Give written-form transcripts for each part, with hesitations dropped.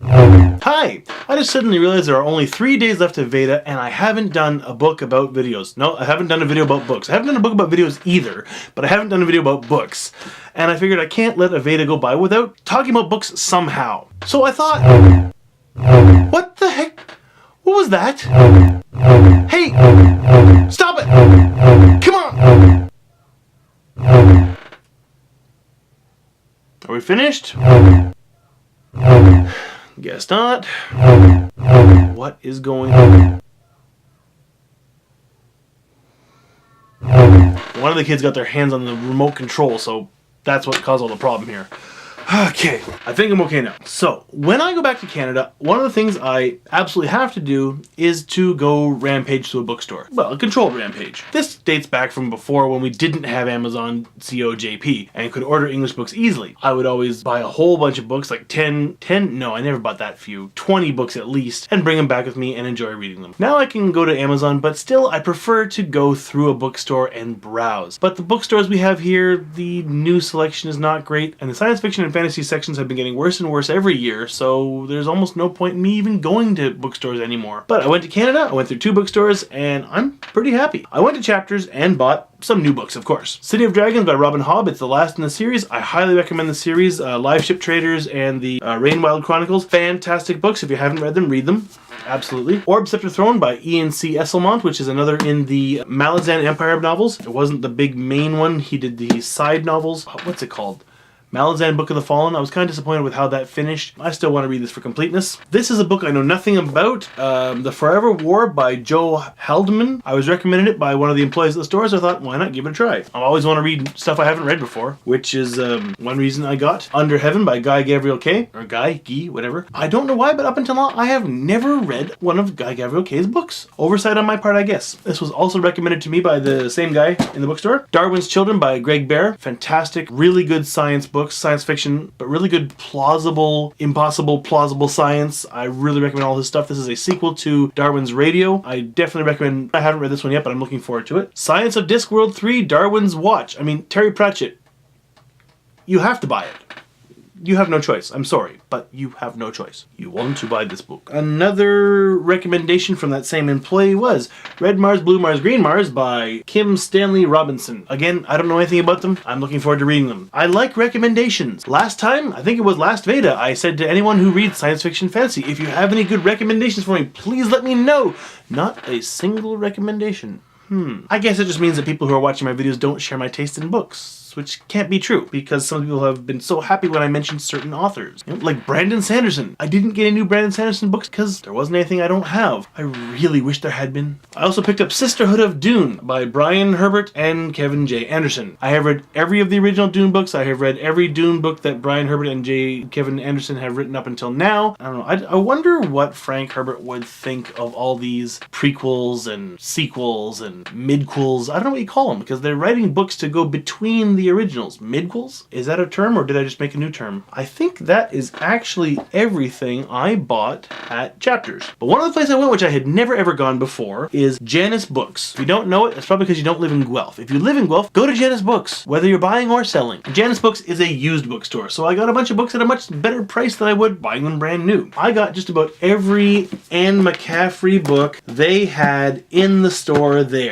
Hi! I just suddenly realized there are only 3 days left of VEDA and I haven't done a book about videos. No, I haven't done a video about books. I haven't done a book about videos either, but I haven't done a video about books. And I figured I can't let a VEDA go by without talking about books somehow. So I thought, what the heck? What was that? Hey! Stop it! Come on! Are we finished? Guess not. What is going on? One of the kids got their hands on the remote control, so that's what caused all the problem here. Okay, I think I'm okay now. So, when I go back to Canada, one of the things I absolutely have to do is to go rampage to a bookstore. Well, a controlled rampage. This dates back from before when we didn't have Amazon COJP and could order English books easily. I would always buy a whole bunch of books, like 10, no, I never bought that few, 20 books at least, and bring them back with me and enjoy reading them. Now I can go to Amazon, but still I prefer to go through a bookstore and browse. But the bookstores we have here, the new selection is not great, and the science fiction and fantasy sections have been getting worse and worse every year, so there's almost no point in me even going to bookstores anymore. But I went to Canada, I went through 2 bookstores, and I'm pretty happy. I went to Chapters and bought some new books, of course. City of Dragons by Robin Hobb. It's the last in the series. I highly recommend the series. Live Ship Traders and the Rainwild Chronicles. Fantastic books. If you haven't read them, read them. Absolutely. Orb Scepter Throne by Ian C. Esselmont, which is another in the Malazan Empire novels. It wasn't the big main one. He did the side novels. What's it called? Malazan Book of the Fallen. I was kind of disappointed with how that finished. I still want to read this for completeness. This is a book I know nothing about. The Forever War by Joe Haldeman. I was recommended it by one of the employees at the store, so I thought, why not give it a try? I always want to read stuff I haven't read before, which is one reason I got Under Heaven by Guy Gavriel Kay, or Guy, whatever. I don't know why, but up until now, I have never read one of Guy Gavriel Kay's books. Oversight on my part, I guess. This was also recommended to me by the same guy in the bookstore. Darwin's Children by Greg Bear. Fantastic, really good science books, science fiction, but really good plausible, impossible, plausible science. I really recommend all his stuff. This is a sequel to Darwin's Radio. I definitely recommend. I haven't read this one yet, but I'm looking forward to it. Science of Discworld 3, Darwin's Watch. I mean, Terry Pratchett. You have to buy it. You have no choice. I'm sorry, but you have no choice. You want to buy this book. Another recommendation from that same employee was Red Mars, Blue Mars, Green Mars by Kim Stanley Robinson. Again, I don't know anything about them. I'm looking forward to reading them. I like recommendations. Last time, I think it was last VEDA, I said to anyone who reads science fiction fantasy, if you have any good recommendations for me, please let me know. Not a single recommendation. I guess it just means that people who are watching my videos don't share my taste in books, which can't be true, because some people have been so happy when I mentioned certain authors. You know, like Brandon Sanderson. I didn't get any new Brandon Sanderson books because there wasn't anything I don't have. I really wish there had been. I also picked up Sisterhood of Dune by Brian Herbert and Kevin J. Anderson. I have read every of the original Dune books. I have read every Dune book that Brian Herbert and Kevin Anderson have written up until now. I don't know. I wonder what Frank Herbert would think of all these prequels and sequels and midquels. I don't know what you call them, because they're writing books to go between the originals. Midquels? Is that a term, or did I just make a new term? I think that is actually everything I bought at Chapters. But one of the places I went, which I had never ever gone before, is Janice Books. If you don't know it, it's probably because you don't live in Guelph. If you live in Guelph, go to Janice Books, whether you're buying or selling. Janice Books is a used bookstore, so I got a bunch of books at a much better price than I would buying them brand new. I got just about every Anne McCaffrey book they had in the store there.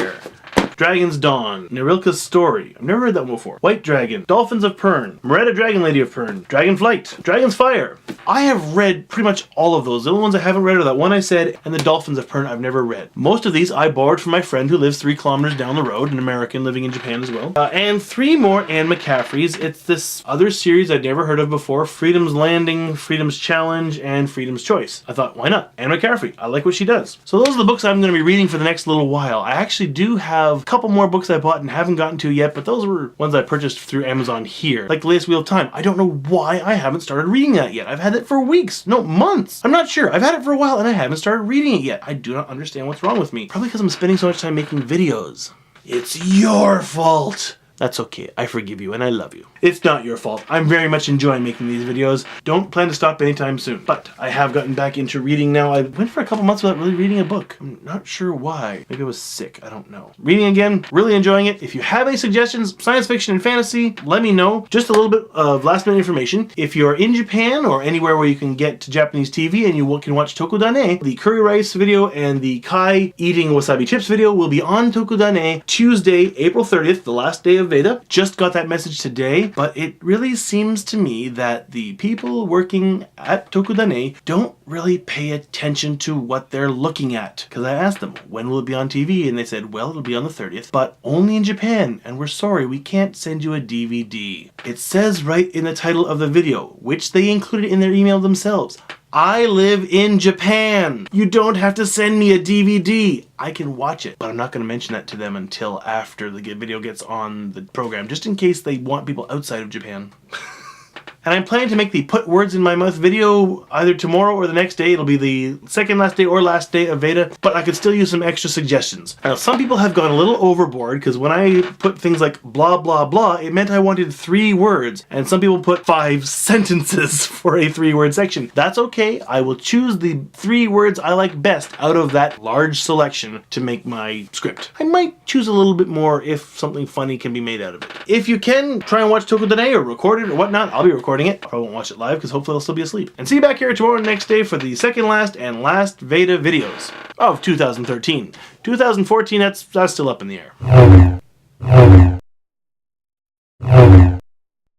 Dragon's Dawn, Nerilka's Story. I've never read that one before. White Dragon, Dolphins of Pern, Moretta Dragon Lady of Pern, Dragonflight, Dragon's Fire. I have read pretty much all of those. The only ones I haven't read are that one I said and the Dolphins of Pern I've never read. Most of these I borrowed from my friend who lives 3 kilometers down the road, an American living in Japan as well. And 3 more Anne McCaffreys. It's this other series I'd never heard of before, Freedom's Landing, Freedom's Challenge, and Freedom's Choice. I thought, why not? Anne McCaffrey. I like what she does. So those are the books I'm going to be reading for the next little while. I actually do have couple more books I bought and haven't gotten to yet, but those were ones I purchased through Amazon here. Like The Latest Wheel of Time. I don't know why I haven't started reading that yet. I've had it for weeks. No, months. I'm not sure. I've had it for a while and I haven't started reading it yet. I do not understand what's wrong with me. Probably because I'm spending so much time making videos. It's your fault. That's okay. I forgive you and I love you. It's not your fault. I'm very much enjoying making these videos. Don't plan to stop anytime soon. But I have gotten back into reading now. I went for a couple months without really reading a book. I'm not sure why. Maybe I was sick. I don't know. Reading again, really enjoying it. If you have any suggestions, science fiction and fantasy, let me know. Just a little bit of last minute information. If you're in Japan or anywhere where you can get to Japanese TV and you can watch Tokudane, the curry rice video and the Kai eating wasabi chips video will be on Tokudane Tuesday, April 30th, the last day of VEDA. Just got that message today, but it really seems to me that the people working at Tokudane don't really pay attention to what they're looking at. Because I asked them, when will it be on TV? And they said, well, it'll be on the 30th, but only in Japan, and we're sorry, we can't send you a DVD. It says right in the title of the video, which they included in their email themselves, I live in Japan. You don't have to send me a DVD. I can watch it, but I'm not going to mention that to them until after the video gets on the program, just in case they want people outside of Japan. And I'm planning to make the Put Words in My Mouth video either tomorrow or the next day. It'll be the second last day or last day of VEDA, but I could still use some extra suggestions. Now, some people have gone a little overboard because when I put things like blah, blah, blah, it meant I wanted 3 words. And some people put 5 sentences for a 3-word section. That's okay. I will choose the 3 words I like best out of that large selection to make my script. I might choose a little bit more if something funny can be made out of it. If you can, try and watch Tokudane or record it or whatnot. I'll be recording it. I won't watch it live because hopefully I'll still be asleep. And see you back here tomorrow next day for the second last and last VEDA videos of 2013. 2014, that's still up in the air.